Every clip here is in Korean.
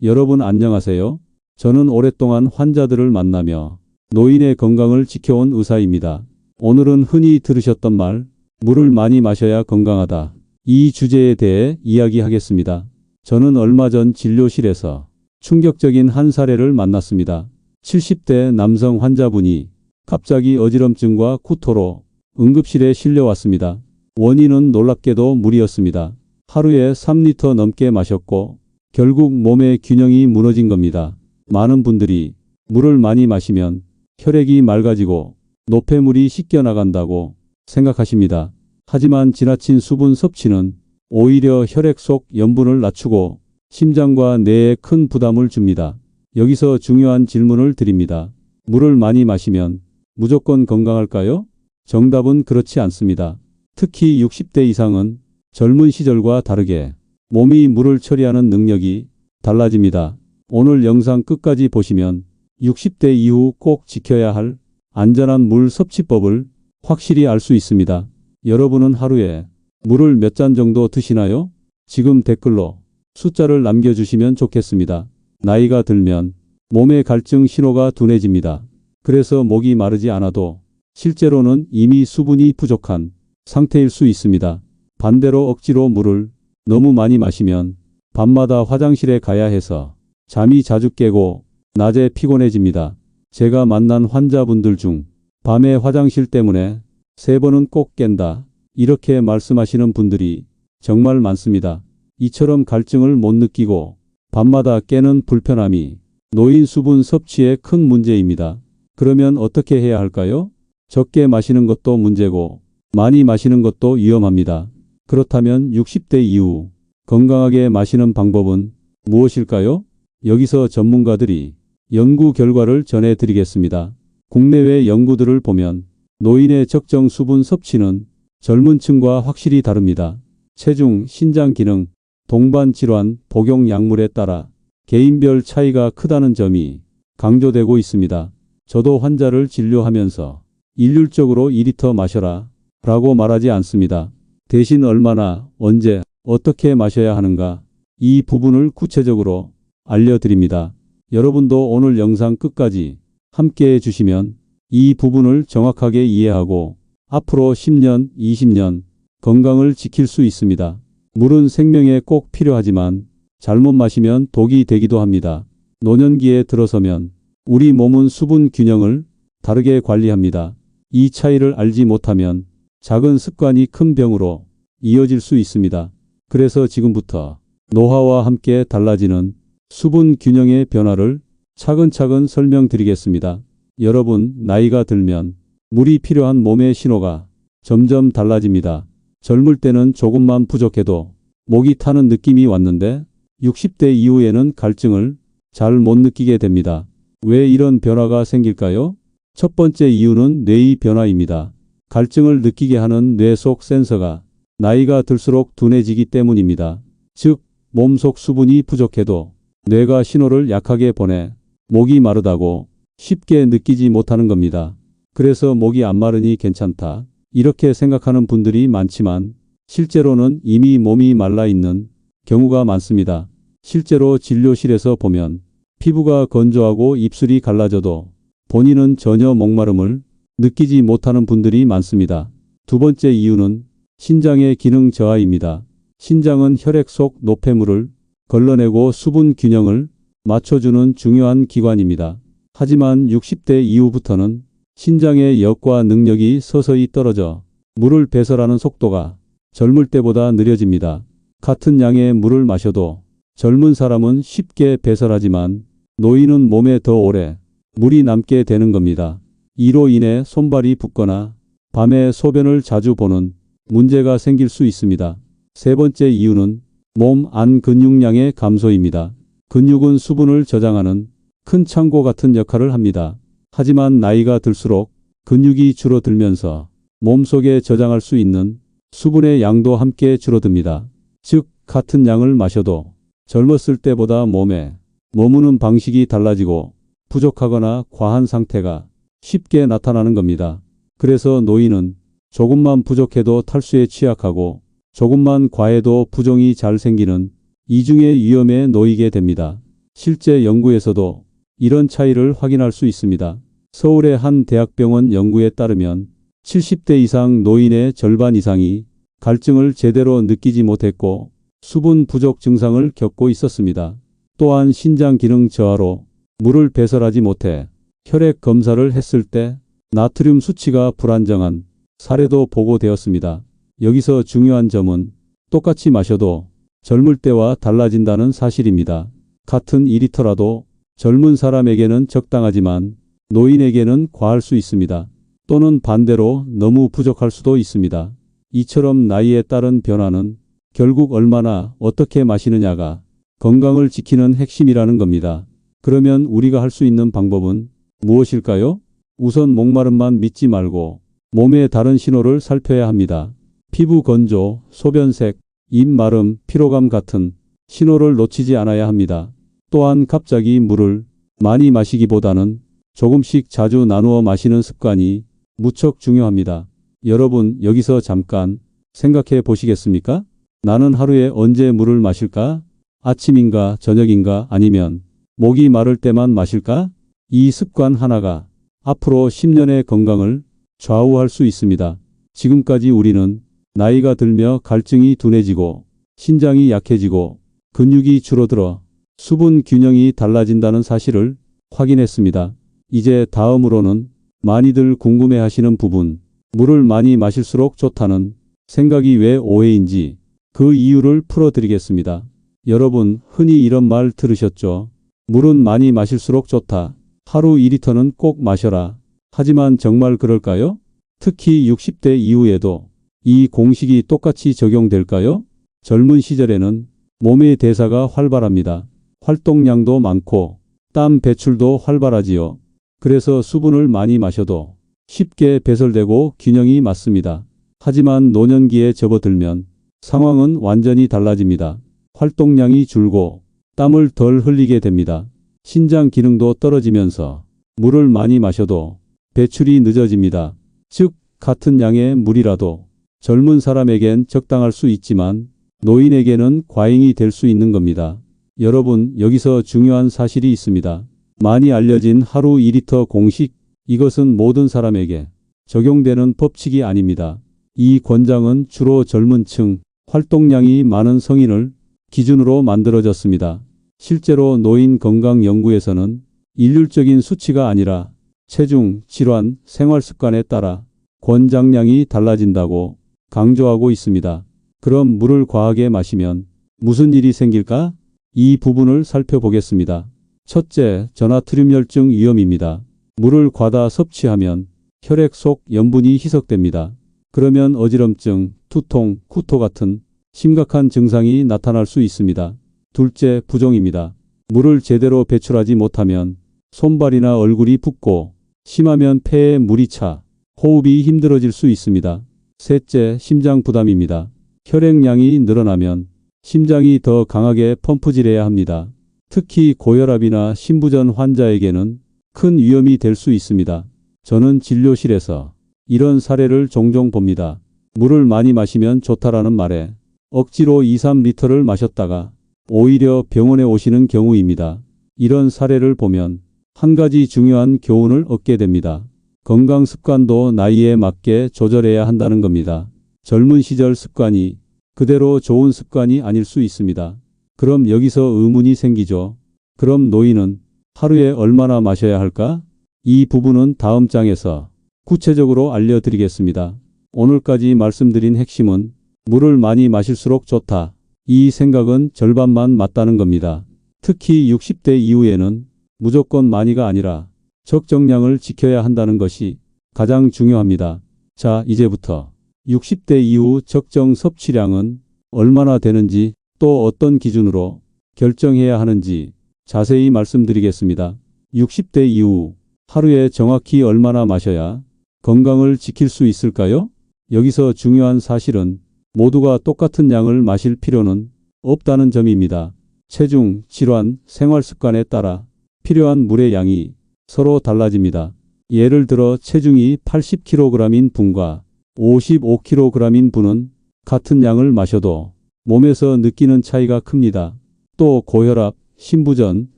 여러분 안녕하세요. 저는 오랫동안 환자들을 만나며 노인의 건강을 지켜온 의사입니다. 오늘은 흔히 들으셨던 말, 물을 많이 마셔야 건강하다. 이 주제에 대해 이야기하겠습니다. 저는 얼마 전 진료실에서 충격적인 한 사례를 만났습니다. 70대 남성 환자분이 갑자기 어지럼증과 구토로 응급실에 실려왔습니다. 원인은 놀랍게도 물이었습니다. 하루에 3리터 넘게 마셨고 결국 몸의 균형이 무너진 겁니다. 많은 분들이 물을 많이 마시면 혈액이 맑아지고 노폐물이 씻겨나간다고 생각하십니다. 하지만 지나친 수분 섭취는 오히려 혈액 속 염분을 낮추고 심장과 뇌에 큰 부담을 줍니다. 여기서 중요한 질문을 드립니다. 물을 많이 마시면 무조건 건강할까요? 정답은 그렇지 않습니다. 특히 60대 이상은 젊은 시절과 다르게 몸이 물을 처리하는 능력이 달라집니다. 오늘 영상 끝까지 보시면 60대 이후 꼭 지켜야 할 안전한 물 섭취법을 확실히 알 수 있습니다. 여러분은 하루에 물을 몇 잔 정도 드시나요? 지금 댓글로 숫자를 남겨주시면 좋겠습니다. 나이가 들면 몸의 갈증 신호가 둔해집니다. 그래서 목이 마르지 않아도 실제로는 이미 수분이 부족한 상태일 수 있습니다. 반대로 억지로 물을 너무 많이 마시면 밤마다 화장실에 가야 해서 잠이 자주 깨고 낮에 피곤해집니다. 제가 만난 환자분들 중 밤에 화장실 때문에 3번은 꼭 깬다, 이렇게 말씀하시는 분들이 정말 많습니다. 이처럼 갈증을 못 느끼고 밤마다 깨는 불편함이 노인 수분 섭취의 큰 문제입니다. 그러면 어떻게 해야 할까요? 적게 마시는 것도 문제고 많이 마시는 것도 위험합니다. 그렇다면 60대 이후 건강하게 마시는 방법은 무엇일까요? 여기서 전문가들이 연구 결과를 전해드리겠습니다. 국내외 연구들을 보면 노인의 적정 수분 섭취는 젊은 층과 확실히 다릅니다. 체중, 신장 기능, 동반 질환, 복용 약물에 따라 개인별 차이가 크다는 점이 강조되고 있습니다. 저도 환자를 진료하면서 일률적으로 2리터 마셔라 라고 말하지 않습니다. 대신 얼마나, 언제, 어떻게 마셔야 하는가, 이 부분을 구체적으로 알려드립니다. 여러분도 오늘 영상 끝까지 함께 해주시면 이 부분을 정확하게 이해하고 앞으로 10년, 20년 건강을 지킬 수 있습니다. 물은 생명에 꼭 필요하지만 잘못 마시면 독이 되기도 합니다. 노년기에 들어서면 우리 몸은 수분 균형을 다르게 관리합니다. 이 차이를 알지 못하면 작은 습관이 큰 병으로 이어질 수 있습니다. 그래서 지금부터 노화와 함께 달라지는 수분 균형의 변화를 차근차근 설명드리겠습니다. 여러분, 나이가 들면 물이 필요한 몸의 신호가 점점 달라집니다. 젊을 때는 조금만 부족해도 목이 타는 느낌이 왔는데 60대 이후에는 갈증을 잘 못 느끼게 됩니다. 왜 이런 변화가 생길까요? 첫 번째 이유는 뇌의 변화입니다. 갈증을 느끼게 하는 뇌 속 센서가 나이가 들수록 둔해지기 때문입니다. 즉, 몸속 수분이 부족해도 뇌가 신호를 약하게 보내 목이 마르다고 쉽게 느끼지 못하는 겁니다. 그래서 목이 안 마르니 괜찮다, 이렇게 생각하는 분들이 많지만 실제로는 이미 몸이 말라 있는 경우가 많습니다. 실제로 진료실에서 보면 피부가 건조하고 입술이 갈라져도 본인은 전혀 목마름을 느끼지 못하는 분들이 많습니다. 두 번째 이유는 신장의 기능 저하입니다. 신장은 혈액 속 노폐물을 걸러내고 수분 균형을 맞춰주는 중요한 기관입니다. 하지만 60대 이후부터는 신장의 역과 능력이 서서히 떨어져 물을 배설하는 속도가 젊을 때보다 느려집니다. 같은 양의 물을 마셔도 젊은 사람은 쉽게 배설하지만 노인은 몸에 더 오래 물이 남게 되는 겁니다. 이로 인해 손발이 붓거나 밤에 소변을 자주 보는 문제가 생길 수 있습니다. 세 번째 이유는 몸 안 근육량의 감소입니다. 근육은 수분을 저장하는 큰 창고 같은 역할을 합니다. 하지만 나이가 들수록 근육이 줄어들면서 몸속에 저장할 수 있는 수분의 양도 함께 줄어듭니다. 즉, 같은 양을 마셔도 젊었을 때보다 몸에 머무는 방식이 달라지고 부족하거나 과한 상태가 쉽게 나타나는 겁니다. 그래서 노인은 조금만 부족해도 탈수에 취약하고 조금만 과해도 부종이 잘 생기는 이중의 위험에 놓이게 됩니다. 실제 연구에서도 이런 차이를 확인할 수 있습니다. 서울의 한 대학병원 연구에 따르면 70대 이상 노인의 절반 이상이 갈증을 제대로 느끼지 못했고 수분 부족 증상을 겪고 있었습니다. 또한 신장 기능 저하로 물을 배설하지 못해 혈액 검사를 했을 때 나트륨 수치가 불안정한 사례도 보고되었습니다. 여기서 중요한 점은 똑같이 마셔도 젊을 때와 달라진다는 사실입니다. 같은 2리터라도 젊은 사람에게는 적당하지만 노인에게는 과할 수 있습니다. 또는 반대로 너무 부족할 수도 있습니다. 이처럼 나이에 따른 변화는 결국 얼마나 어떻게 마시느냐가 건강을 지키는 핵심이라는 겁니다. 그러면 우리가 할 수 있는 방법은 무엇일까요? 우선 목마름만 믿지 말고 몸의 다른 신호를 살펴야 합니다. 피부 건조, 소변색, 입 마름, 피로감 같은 신호를 놓치지 않아야 합니다. 또한 갑자기 물을 많이 마시기보다는 조금씩 자주 나누어 마시는 습관이 무척 중요합니다. 여러분, 여기서 잠깐 생각해 보시겠습니까? 나는 하루에 언제 물을 마실까? 아침인가 저녁인가 아니면 목이 마를 때만 마실까? 이 습관 하나가 앞으로 10년의 건강을 좌우할 수 있습니다. 지금까지 우리는 나이가 들며 갈증이 둔해지고 신장이 약해지고 근육이 줄어들어 수분 균형이 달라진다는 사실을 확인했습니다. 이제 다음으로는 많이들 궁금해하시는 부분, 물을 많이 마실수록 좋다는 생각이 왜 오해인지 그 이유를 풀어드리겠습니다. 여러분, 흔히 이런 말 들으셨죠? 물은 많이 마실수록 좋다. 하루 2리터는 꼭 마셔라. 하지만 정말 그럴까요? 특히 60대 이후에도 이 공식이 똑같이 적용될까요? 젊은 시절에는 몸의 대사가 활발합니다. 활동량도 많고 땀 배출도 활발하지요. 그래서 수분을 많이 마셔도 쉽게 배설되고 균형이 맞습니다. 하지만 노년기에 접어들면 상황은 완전히 달라집니다. 활동량이 줄고 땀을 덜 흘리게 됩니다. 신장 기능도 떨어지면서 물을 많이 마셔도 배출이 늦어집니다. 즉, 같은 양의 물이라도 젊은 사람에겐 적당할 수 있지만 노인에게는 과잉이 될 수 있는 겁니다. 여러분, 여기서 중요한 사실이 있습니다. 많이 알려진 하루 2리터 공식, 이것은 모든 사람에게 적용되는 법칙이 아닙니다. 이 권장은 주로 젊은 층, 활동량이 많은 성인을 기준으로 만들어졌습니다. 실제로 노인 건강 연구에서는 일률적인 수치가 아니라 체중, 질환, 생활 습관에 따라 권장량이 달라진다고 강조하고 있습니다. 그럼 물을 과하게 마시면 무슨 일이 생길까? 이 부분을 살펴보겠습니다. 첫째, 저나트륨혈증 위험입니다. 물을 과다 섭취하면 혈액 속 염분이 희석됩니다. 그러면 어지럼증, 두통, 구토 같은 심각한 증상이 나타날 수 있습니다. 둘째, 부종입니다. 물을 제대로 배출하지 못하면 손발이나 얼굴이 붓고 심하면 폐에 물이 차 호흡이 힘들어질 수 있습니다. 셋째, 심장 부담입니다. 혈액량이 늘어나면 심장이 더 강하게 펌프질해야 합니다. 특히 고혈압이나 심부전 환자에게는 큰 위험이 될 수 있습니다. 저는 진료실에서 이런 사례를 종종 봅니다. 물을 많이 마시면 좋다라는 말에 억지로 2, 3리터를 마셨다가 오히려 병원에 오시는 경우입니다. 이런 사례를 보면 한 가지 중요한 교훈을 얻게 됩니다. 건강 습관도 나이에 맞게 조절해야 한다는 겁니다. 젊은 시절 습관이 그대로 좋은 습관이 아닐 수 있습니다. 그럼 여기서 의문이 생기죠. 그럼 노인은 하루에 얼마나 마셔야 할까? 이 부분은 다음 장에서 구체적으로 알려드리겠습니다. 오늘까지 말씀드린 핵심은 물을 많이 마실수록 좋다. 이 생각은 절반만 맞다는 겁니다. 특히 60대 이후에는 무조건 많이가 아니라 적정량을 지켜야 한다는 것이 가장 중요합니다. 자, 이제부터 60대 이후 적정 섭취량은 얼마나 되는지 또 어떤 기준으로 결정해야 하는지 자세히 말씀드리겠습니다. 60대 이후 하루에 정확히 얼마나 마셔야 건강을 지킬 수 있을까요? 여기서 중요한 사실은 모두가 똑같은 양을 마실 필요는 없다는 점입니다. 체중, 질환, 생활 습관에 따라 필요한 물의 양이 서로 달라집니다. 예를 들어 체중이 80kg인 분과 55kg인 분은 같은 양을 마셔도 몸에서 느끼는 차이가 큽니다. 또 고혈압, 심부전,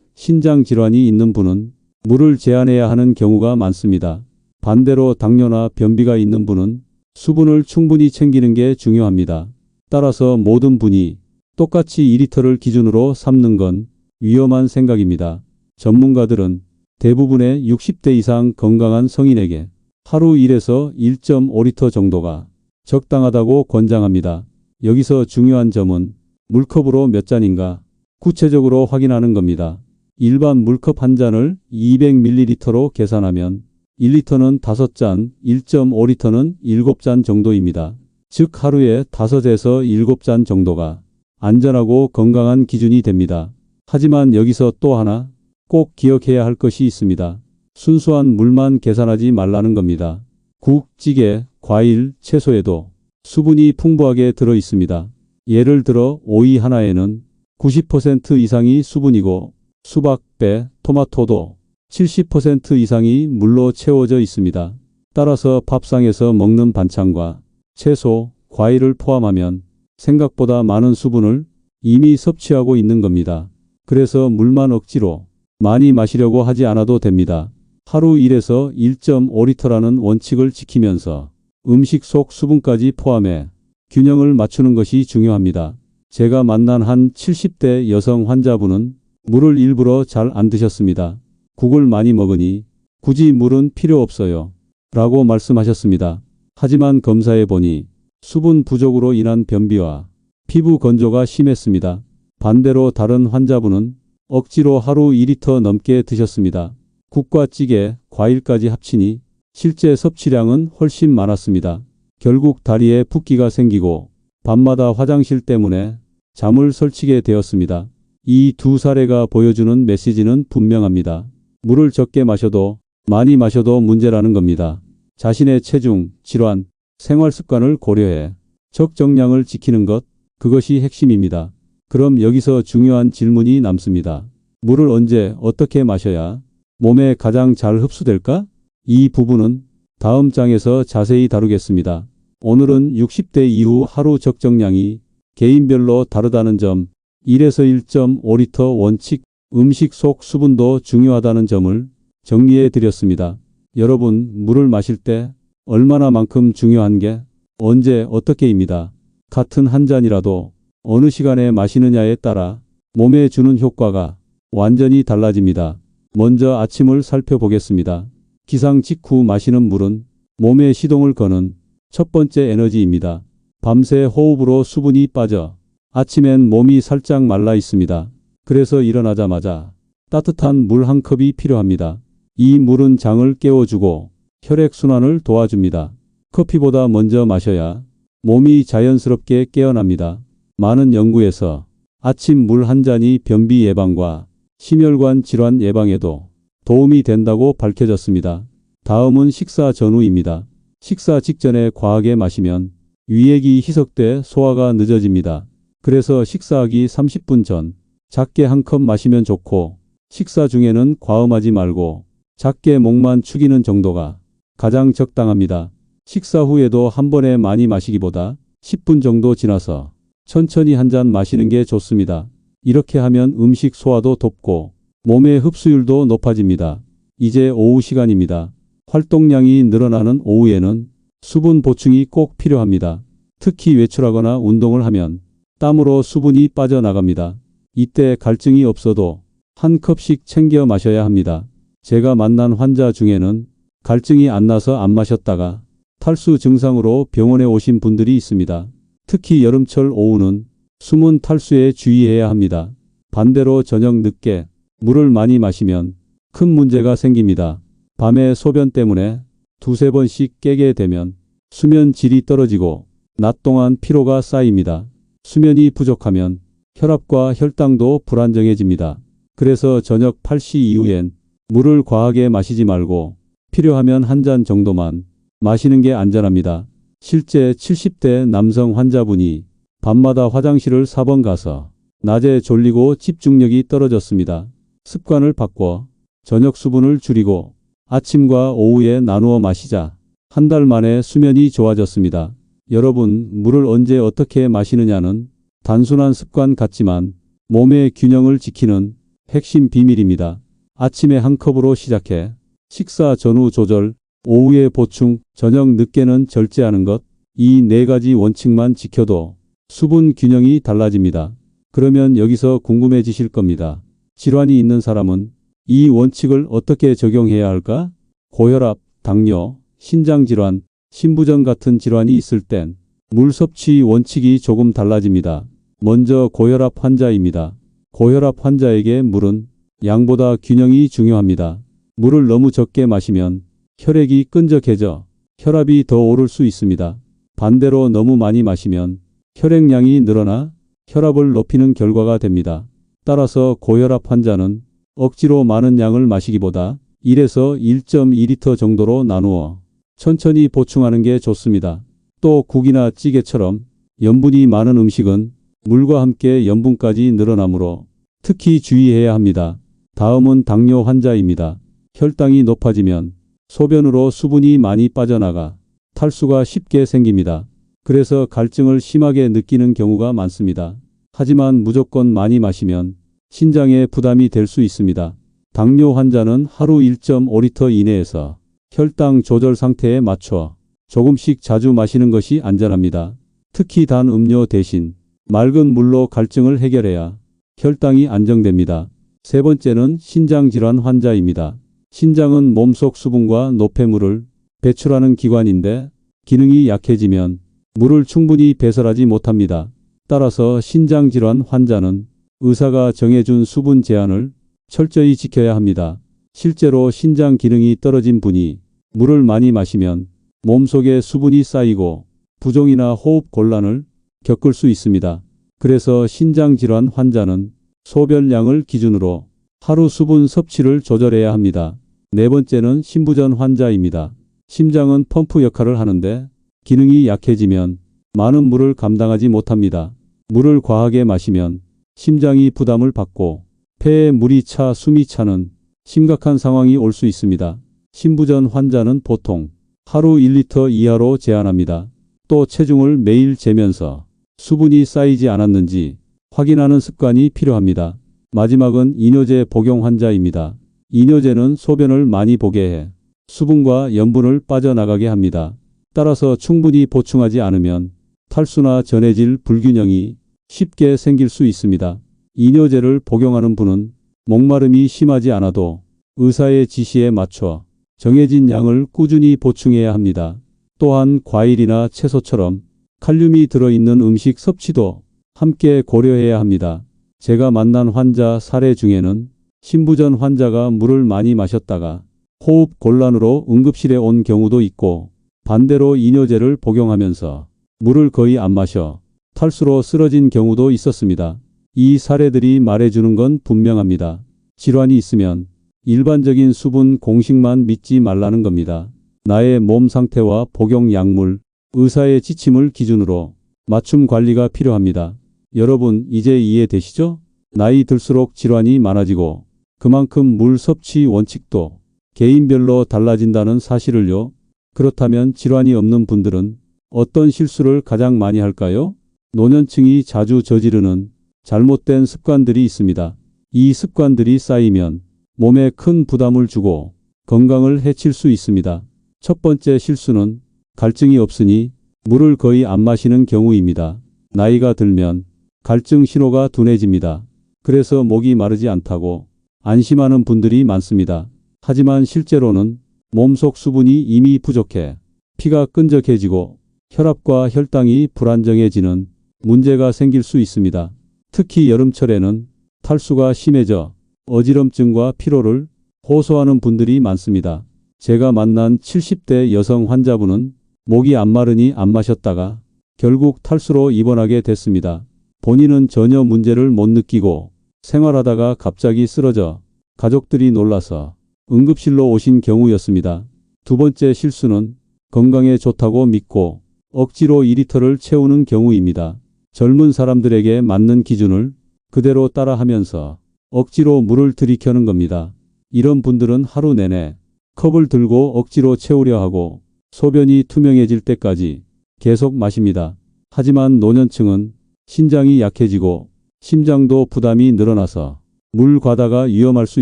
신장 질환이 있는 분은 물을 제한해야 하는 경우가 많습니다. 반대로 당뇨나 변비가 있는 분은 수분을 충분히 챙기는 게 중요합니다. 따라서 모든 분이 똑같이 2리터를 기준으로 삼는 건 위험한 생각입니다. 전문가들은 대부분의 60대 이상 건강한 성인에게 하루 1에서 1.5리터 정도가 적당하다고 권장합니다. 여기서 중요한 점은 물컵으로 몇 잔인가 구체적으로 확인하는 겁니다. 일반 물컵 한 잔을 200ml로 계산하면 1리터는 5잔, 1.5리터는 7잔 정도입니다. 즉 하루에 5에서 7잔 정도가 안전하고 건강한 기준이 됩니다. 하지만 여기서 또 하나 꼭 기억해야 할 것이 있습니다. 순수한 물만 계산하지 말라는 겁니다. 국, 찌개, 과일, 채소에도 수분이 풍부하게 들어 있습니다. 예를 들어 오이 하나에는 90% 이상이 수분이고 수박, 배, 토마토도 70% 이상이 물로 채워져 있습니다. 따라서 밥상에서 먹는 반찬과 채소, 과일을 포함하면 생각보다 많은 수분을 이미 섭취하고 있는 겁니다. 그래서 물만 억지로 많이 마시려고 하지 않아도 됩니다. 하루 1에서 1.5리터라는 원칙을 지키면서 음식 속 수분까지 포함해 균형을 맞추는 것이 중요합니다. 제가 만난 한 70대 여성 환자분은 물을 일부러 잘 안 드셨습니다. 국을 많이 먹으니 굳이 물은 필요 없어요. 라고 말씀하셨습니다. 하지만 검사해 보니 수분 부족으로 인한 변비와 피부 건조가 심했습니다. 반대로 다른 환자분은 억지로 하루 2리터 넘게 드셨습니다. 국과 찌개, 과일까지 합치니 실제 섭취량은 훨씬 많았습니다. 결국 다리에 붓기가 생기고 밤마다 화장실 때문에 잠을 설치게 되었습니다. 이 두 사례가 보여주는 메시지는 분명합니다. 물을 적게 마셔도 많이 마셔도 문제라는 겁니다. 자신의 체중, 질환, 생활 습관을 고려해 적정량을 지키는 것, 그것이 핵심입니다. 그럼 여기서 중요한 질문이 남습니다. 물을 언제 어떻게 마셔야 몸에 가장 잘 흡수될까? 이 부분은 다음 장에서 자세히 다루겠습니다. 오늘은 60대 이후 하루 적정량이 개인별로 다르다는 점, 1에서 1.5리터 원칙, 음식 속 수분도 중요하다는 점을 정리해 드렸습니다. 여러분, 물을 마실 때 얼마나 만큼 중요한 게 언제 어떻게입니다. 같은 한 잔이라도 어느 시간에 마시느냐에 따라 몸에 주는 효과가 완전히 달라집니다. 먼저 아침을 살펴보겠습니다. 기상 직후 마시는 물은 몸에 시동을 거는 첫 번째 에너지입니다. 밤새 호흡으로 수분이 빠져 아침엔 몸이 살짝 말라 있습니다. 그래서 일어나자마자 따뜻한 물 한 컵이 필요합니다. 이 물은 장을 깨워주고 혈액순환을 도와줍니다. 커피보다 먼저 마셔야 몸이 자연스럽게 깨어납니다. 많은 연구에서 아침 물 한 잔이 변비 예방과 심혈관 질환 예방에도 도움이 된다고 밝혀졌습니다. 다음은 식사 전후입니다. 식사 직전에 과하게 마시면 위액이 희석돼 소화가 늦어집니다. 그래서 식사하기 30분 전 작게 한 컵 마시면 좋고 식사 중에는 과음하지 말고 작게 목만 축이는 정도가 가장 적당합니다. 식사 후에도 한 번에 많이 마시기보다 10분 정도 지나서 천천히 한 잔 마시는 게 좋습니다. 이렇게 하면 음식 소화도 돕고 몸의 흡수율도 높아집니다. 이제 오후 시간입니다. 활동량이 늘어나는 오후에는 수분 보충이 꼭 필요합니다. 특히 외출하거나 운동을 하면 땀으로 수분이 빠져나갑니다. 이때 갈증이 없어도 한 컵씩 챙겨 마셔야 합니다. 제가 만난 환자 중에는 갈증이 안 나서 안 마셨다가 탈수 증상으로 병원에 오신 분들이 있습니다. 특히 여름철 오후는 숨은 탈수에 주의해야 합니다. 반대로 저녁 늦게 물을 많이 마시면 큰 문제가 생깁니다. 밤에 소변 때문에 두세 번씩 깨게 되면 수면 질이 떨어지고 낮 동안 피로가 쌓입니다. 수면이 부족하면 혈압과 혈당도 불안정해집니다. 그래서 저녁 8시 이후엔 물을 과하게 마시지 말고 필요하면 한 잔 정도만 마시는 게 안전합니다. 실제 70대 남성 환자분이 밤마다 화장실을 4번 가서 낮에 졸리고 집중력이 떨어졌습니다. 습관을 바꿔 저녁 수분을 줄이고 아침과 오후에 나누어 마시자 한 달 만에 수면이 좋아졌습니다. 여러분, 물을 언제 어떻게 마시느냐는 단순한 습관 같지만 몸의 균형을 지키는 핵심 비밀입니다. 아침에 한 컵으로 시작해 식사 전후 조절, 오후에 보충, 저녁 늦게는 절제하는 것. 이 네 가지 원칙만 지켜도 수분 균형이 달라집니다. 그러면 여기서 궁금해지실 겁니다. 질환이 있는 사람은 이 원칙을 어떻게 적용해야 할까? 고혈압, 당뇨, 신장질환, 신부전 같은 질환이 있을 땐 물 섭취 원칙이 조금 달라집니다. 먼저 고혈압 환자입니다. 고혈압 환자에게 물은 양보다 균형이 중요합니다. 물을 너무 적게 마시면 혈액이 끈적해져 혈압이 더 오를 수 있습니다. 반대로 너무 많이 마시면 혈액량이 늘어나 혈압을 높이는 결과가 됩니다. 따라서 고혈압 환자는 억지로 많은 양을 마시기보다 1에서 1.2리터 정도로 나누어 천천히 보충하는 게 좋습니다. 또 국이나 찌개처럼 염분이 많은 음식은 물과 함께 염분까지 늘어나므로 특히 주의해야 합니다. 다음은 당뇨 환자입니다. 혈당이 높아지면 소변으로 수분이 많이 빠져나가 탈수가 쉽게 생깁니다. 그래서 갈증을 심하게 느끼는 경우가 많습니다. 하지만 무조건 많이 마시면 신장에 부담이 될 수 있습니다. 당뇨 환자는 하루 1.5리터 이내에서 혈당 조절 상태에 맞춰 조금씩 자주 마시는 것이 안전합니다. 특히 단 음료 대신 맑은 물로 갈증을 해결해야 혈당이 안정됩니다. 세 번째는 신장질환 환자입니다. 신장은 몸속 수분과 노폐물을 배출하는 기관인데 기능이 약해지면 물을 충분히 배설하지 못합니다. 따라서 신장질환 환자는 의사가 정해준 수분 제한을 철저히 지켜야 합니다. 실제로 신장 기능이 떨어진 분이 물을 많이 마시면 몸속에 수분이 쌓이고 부종이나 호흡 곤란을 겪을 수 있습니다. 그래서 신장질환 환자는 소변량을 기준으로 하루 수분 섭취를 조절해야 합니다. 네 번째는 신부전 환자입니다. 심장은 펌프 역할을 하는데 기능이 약해지면 많은 물을 감당하지 못합니다. 물을 과하게 마시면 심장이 부담을 받고 폐에 물이 차 숨이 차는 심각한 상황이 올 수 있습니다. 신부전 환자는 보통 하루 1리터 이하로 제한합니다. 또 체중을 매일 재면서 수분이 쌓이지 않았는지 확인하는 습관이 필요합니다. 마지막은 이뇨제 복용 환자입니다. 이뇨제는 소변을 많이 보게 해 수분과 염분을 빠져나가게 합니다. 따라서 충분히 보충하지 않으면 탈수나 전해질 불균형이 쉽게 생길 수 있습니다. 이뇨제를 복용하는 분은 목마름이 심하지 않아도 의사의 지시에 맞춰 정해진 양을 꾸준히 보충해야 합니다. 또한 과일이나 채소처럼 칼륨이 들어있는 음식 섭취도 함께 고려해야 합니다. 제가 만난 환자 사례 중에는 신부전 환자가 물을 많이 마셨다가 호흡 곤란으로 응급실에 온 경우도 있고 반대로 이뇨제를 복용하면서 물을 거의 안 마셔 탈수로 쓰러진 경우도 있었습니다. 이 사례들이 말해주는 건 분명합니다. 질환이 있으면 일반적인 수분 공식만 믿지 말라는 겁니다. 나의 몸 상태와 복용 약물, 의사의 지침을 기준으로 맞춤 관리가 필요합니다. 여러분 이제 이해되시죠? 나이 들수록 질환이 많아지고 그만큼 물 섭취 원칙도 개인별로 달라진다는 사실을요. 그렇다면 질환이 없는 분들은 어떤 실수를 가장 많이 할까요? 노년층이 자주 저지르는 잘못된 습관들이 있습니다. 이 습관들이 쌓이면 몸에 큰 부담을 주고 건강을 해칠 수 있습니다. 첫 번째 실수는 갈증이 없으니 물을 거의 안 마시는 경우입니다. 나이가 들면 갈증 신호가 둔해집니다. 그래서 목이 마르지 않다고 안심하는 분들이 많습니다. 하지만 실제로는 몸속 수분이 이미 부족해 피가 끈적해지고 혈압과 혈당이 불안정해지는 문제가 생길 수 있습니다. 특히 여름철에는 탈수가 심해져 어지럼증과 피로를 호소하는 분들이 많습니다. 제가 만난 70대 여성 환자분은 목이 안 마르니 안 마셨다가 결국 탈수로 입원하게 됐습니다. 본인은 전혀 문제를 못 느끼고 생활하다가 갑자기 쓰러져 가족들이 놀라서 응급실로 오신 경우였습니다. 두 번째 실수는 건강에 좋다고 믿고 억지로 2리터를 채우는 경우입니다. 젊은 사람들에게 맞는 기준을 그대로 따라하면서 억지로 물을 들이켜는 겁니다. 이런 분들은 하루 내내 컵을 들고 억지로 채우려 하고 소변이 투명해질 때까지 계속 마십니다. 하지만 노년층은 신장이 약해지고 심장도 부담이 늘어나서 물 과다가 위험할 수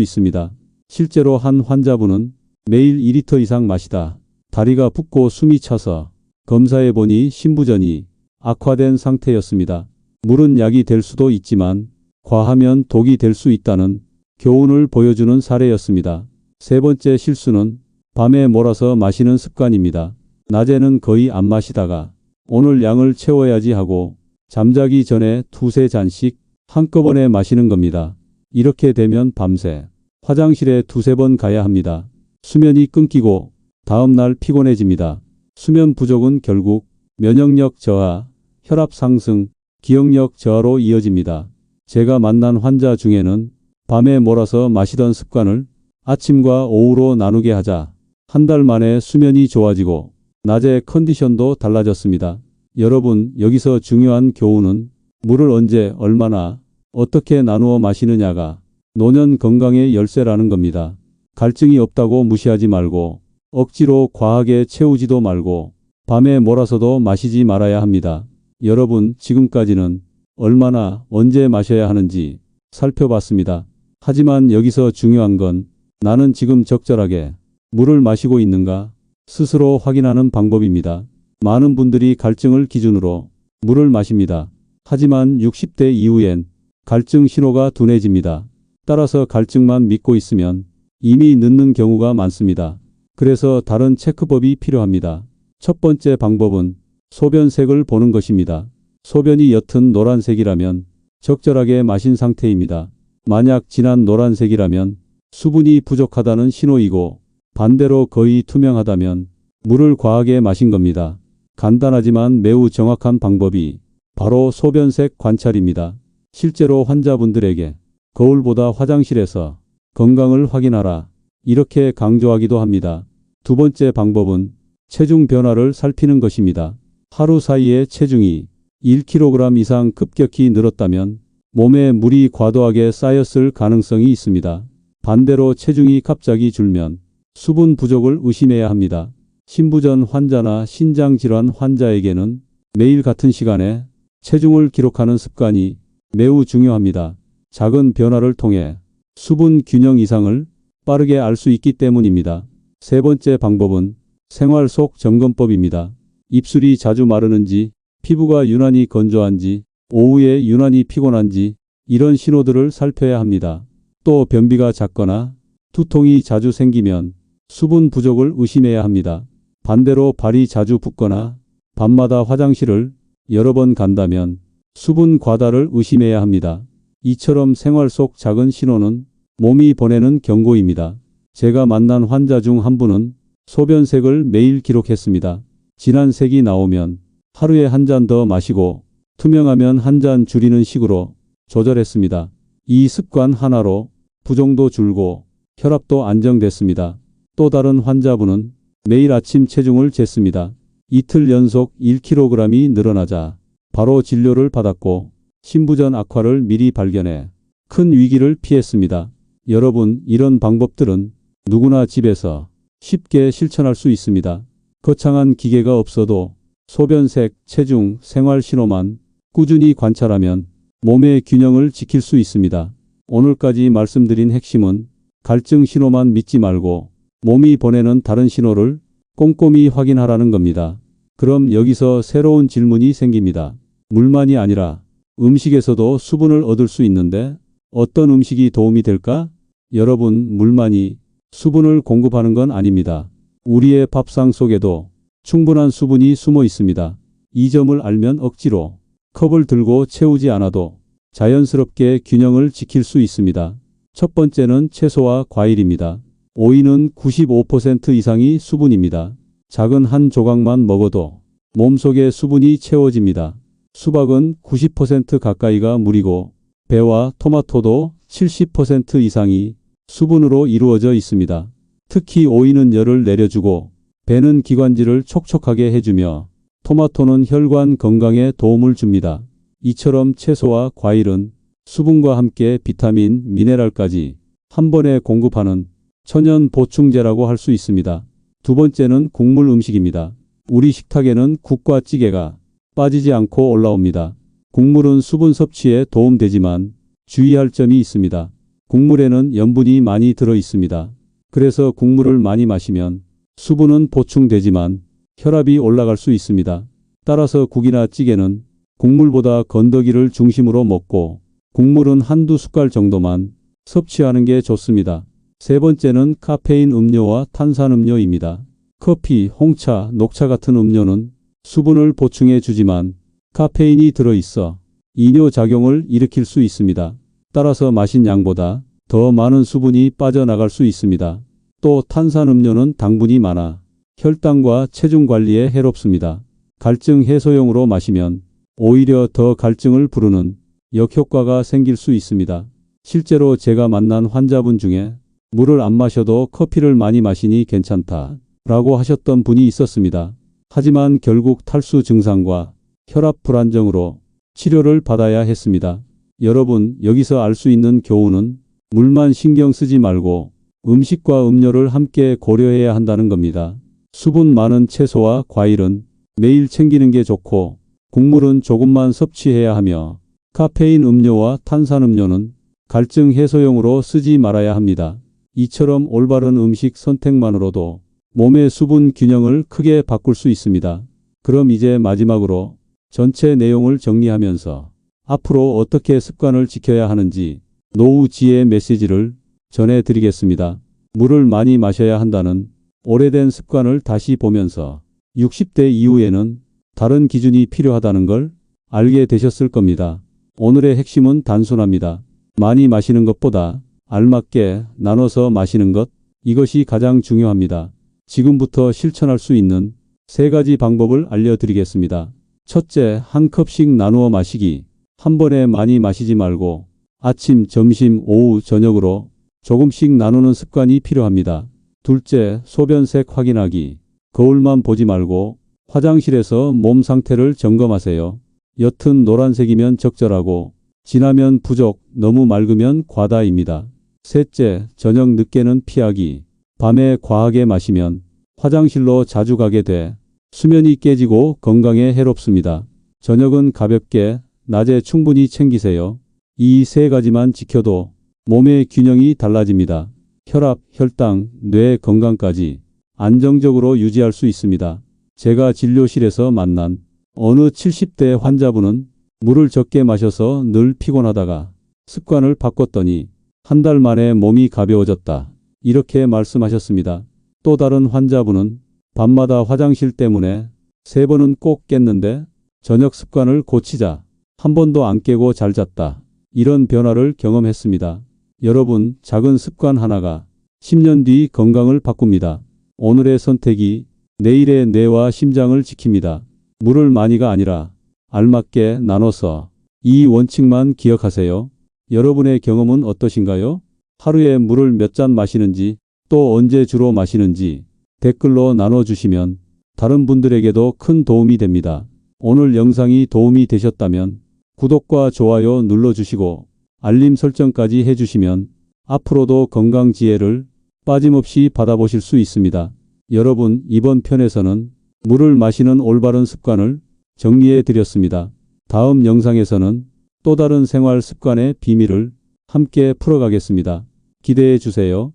있습니다. 실제로 한 환자분은 매일 2리터 이상 마시다 다리가 붓고 숨이 차서 검사해 보니 신부전이 악화된 상태였습니다. 물은 약이 될 수도 있지만 과하면 독이 될 수 있다는 교훈을 보여주는 사례였습니다. 세 번째 실수는 밤에 몰아서 마시는 습관입니다. 낮에는 거의 안 마시다가 오늘 양을 채워야지 하고 잠자기 전에 두세 잔씩 한꺼번에 마시는 겁니다. 이렇게 되면 밤새 화장실에 두세 번 가야 합니다. 수면이 끊기고 다음날 피곤해집니다. 수면 부족은 결국 면역력 저하, 혈압 상승, 기억력 저하로 이어집니다. 제가 만난 환자 중에는 밤에 몰아서 마시던 습관을 아침과 오후로 나누게 하자 한 달 만에 수면이 좋아지고 낮에 컨디션도 달라졌습니다. 여러분, 여기서 중요한 교훈은 물을 언제, 얼마나, 어떻게 나누어 마시느냐가 노년 건강의 열쇠라는 겁니다. 갈증이 없다고 무시하지 말고 억지로 과하게 채우지도 말고 밤에 몰아서도 마시지 말아야 합니다. 여러분, 지금까지는 얼마나, 언제 마셔야 하는지 살펴봤습니다. 하지만 여기서 중요한 건 나는 지금 적절하게 물을 마시고 있는가 스스로 확인하는 방법입니다. 많은 분들이 갈증을 기준으로 물을 마십니다. 하지만 60대 이후엔 갈증 신호가 둔해집니다. 따라서 갈증만 믿고 있으면 이미 늦는 경우가 많습니다. 그래서 다른 체크법이 필요합니다. 첫 번째 방법은 소변색을 보는 것입니다. 소변이 옅은 노란색이라면 적절하게 마신 상태입니다. 만약 진한 노란색이라면 수분이 부족하다는 신호이고 반대로 거의 투명하다면 물을 과하게 마신 겁니다. 간단하지만 매우 정확한 방법이 바로 소변색 관찰입니다. 실제로 환자분들에게 거울보다 화장실에서 건강을 확인하라 이렇게 강조하기도 합니다. 두 번째 방법은 체중 변화를 살피는 것입니다. 하루 사이에 체중이 1kg 이상 급격히 늘었다면 몸에 물이 과도하게 쌓였을 가능성이 있습니다. 반대로 체중이 갑자기 줄면 수분 부족을 의심해야 합니다. 신부전 환자나 신장질환 환자에게는 매일 같은 시간에 체중을 기록하는 습관이 매우 중요합니다. 작은 변화를 통해 수분 균형 이상을 빠르게 알 수 있기 때문입니다. 세 번째 방법은 생활 속 점검법입니다. 입술이 자주 마르는지, 피부가 유난히 건조한지, 오후에 유난히 피곤한지 이런 신호들을 살펴야 합니다. 또 변비가 잦거나 두통이 자주 생기면 수분 부족을 의심해야 합니다. 반대로 발이 자주 붓거나 밤마다 화장실을 여러 번 간다면 수분 과다를 의심해야 합니다. 이처럼 생활 속 작은 신호는 몸이 보내는 경고입니다. 제가 만난 환자 중 한 분은 소변색을 매일 기록했습니다. 진한 색이 나오면 하루에 한 잔 더 마시고 투명하면 한 잔 줄이는 식으로 조절했습니다. 이 습관 하나로 부종도 줄고 혈압도 안정됐습니다. 또 다른 환자분은 매일 아침 체중을 쟀습니다. 이틀 연속 1kg이 늘어나자 바로 진료를 받았고 신부전 악화를 미리 발견해 큰 위기를 피했습니다. 여러분, 이런 방법들은 누구나 집에서 쉽게 실천할 수 있습니다. 거창한 기계가 없어도 소변색, 체중, 생활 신호만 꾸준히 관찰하면 몸의 균형을 지킬 수 있습니다. 오늘까지 말씀드린 핵심은 갈증 신호만 믿지 말고 몸이 보내는 다른 신호를 꼼꼼히 확인하라는 겁니다. 그럼 여기서 새로운 질문이 생깁니다. 물만이 아니라 음식에서도 수분을 얻을 수 있는데 어떤 음식이 도움이 될까? 여러분, 물만이 수분을 공급하는 건 아닙니다. 우리의 밥상 속에도 충분한 수분이 숨어 있습니다. 이 점을 알면 억지로 컵을 들고 채우지 않아도 자연스럽게 균형을 지킬 수 있습니다. 첫 번째는 채소와 과일입니다. 오이는 95% 이상이 수분입니다. 작은 한 조각만 먹어도 몸속에 수분이 채워집니다. 수박은 90% 가까이가 물이고 배와 토마토도 70% 이상이 수분으로 이루어져 있습니다. 특히 오이는 열을 내려주고 배는 기관지를 촉촉하게 해주며 토마토는 혈관 건강에 도움을 줍니다. 이처럼 채소와 과일은 수분과 함께 비타민, 미네랄까지 한 번에 공급하는 천연 보충제라고 할 수 있습니다. 두 번째는 국물 음식입니다. 우리 식탁에는 국과 찌개가 빠지지 않고 올라옵니다. 국물은 수분 섭취에 도움되지만 주의할 점이 있습니다. 국물에는 염분이 많이 들어 있습니다. 그래서 국물을 많이 마시면 수분은 보충되지만 혈압이 올라갈 수 있습니다. 따라서 국이나 찌개는 국물보다 건더기를 중심으로 먹고 국물은 한두 숟갈 정도만 섭취하는 게 좋습니다. 세 번째는 카페인 음료와 탄산음료입니다. 커피, 홍차, 녹차 같은 음료는 수분을 보충해 주지만 카페인이 들어있어 이뇨 작용을 일으킬 수 있습니다. 따라서 마신 양보다 더 많은 수분이 빠져나갈 수 있습니다. 또 탄산음료는 당분이 많아 혈당과 체중 관리에 해롭습니다. 갈증 해소용으로 마시면 오히려 더 갈증을 부르는 역효과가 생길 수 있습니다. 실제로 제가 만난 환자분 중에 물을 안 마셔도 커피를 많이 마시니 괜찮다 라고 하셨던 분이 있었습니다. 하지만 결국 탈수 증상과 혈압 불안정으로 치료를 받아야 했습니다. 여러분, 여기서 알 수 있는 교훈은 물만 신경 쓰지 말고 음식과 음료를 함께 고려해야 한다는 겁니다. 수분 많은 채소와 과일은 매일 챙기는 게 좋고 국물은 조금만 섭취해야 하며 카페인 음료와 탄산음료는 갈증 해소용으로 쓰지 말아야 합니다. 이처럼 올바른 음식 선택만으로도 몸의 수분 균형을 크게 바꿀 수 있습니다. 그럼 이제 마지막으로 전체 내용을 정리하면서 앞으로 어떻게 습관을 지켜야 하는지 노후 지혜 메시지를 전해드리겠습니다. 물을 많이 마셔야 한다는 오래된 습관을 다시 보면서 60대 이후에는 다른 기준이 필요하다는 걸 알게 되셨을 겁니다. 오늘의 핵심은 단순합니다. 많이 마시는 것보다 알맞게 나눠서 마시는 것, 이것이 가장 중요합니다. 지금부터 실천할 수 있는 3가지 방법을 알려드리겠습니다. 첫째, 한 컵씩 나누어 마시기. 한 번에 많이 마시지 말고 아침, 점심, 오후, 저녁으로 조금씩 나누는 습관이 필요합니다. 둘째, 소변색 확인하기. 거울만 보지 말고 화장실에서 몸 상태를 점검하세요. 옅은 노란색이면 적절하고 진하면 부족, 너무 맑으면 과다입니다. 셋째, 저녁 늦게는 피하기. 밤에 과하게 마시면 화장실로 자주 가게 돼 수면이 깨지고 건강에 해롭습니다. 저녁은 가볍게, 낮에 충분히 챙기세요. 이 3가지만 지켜도 몸의 균형이 달라집니다. 혈압, 혈당, 뇌 건강까지 안정적으로 유지할 수 있습니다. 제가 진료실에서 만난 어느 70대 환자분은 물을 적게 마셔서 늘 피곤하다가 습관을 바꿨더니 한 달 만에 몸이 가벼워졌다. 이렇게 말씀하셨습니다. 또 다른 환자분은 밤마다 화장실 때문에 3번은 꼭 깼는데 저녁 습관을 고치자 한 번도 안 깨고 잘 잤다. 이런 변화를 경험했습니다. 여러분, 작은 습관 하나가 10년 뒤 건강을 바꿉니다. 오늘의 선택이 내일의 뇌와 심장을 지킵니다. 물을 많이가 아니라 알맞게 나눠서 이 원칙만 기억하세요. 여러분의 경험은 어떠신가요? 하루에 물을 몇 잔 마시는지, 또 언제 주로 마시는지 댓글로 나눠주시면 다른 분들에게도 큰 도움이 됩니다. 오늘 영상이 도움이 되셨다면 구독과 좋아요 눌러주시고 알림 설정까지 해주시면 앞으로도 건강 지혜를 빠짐없이 받아보실 수 있습니다. 여러분, 이번 편에서는 물을 마시는 올바른 습관을 정리해 드렸습니다. 다음 영상에서는 또 다른 생활 습관의 비밀을 함께 풀어가겠습니다. 기대해 주세요.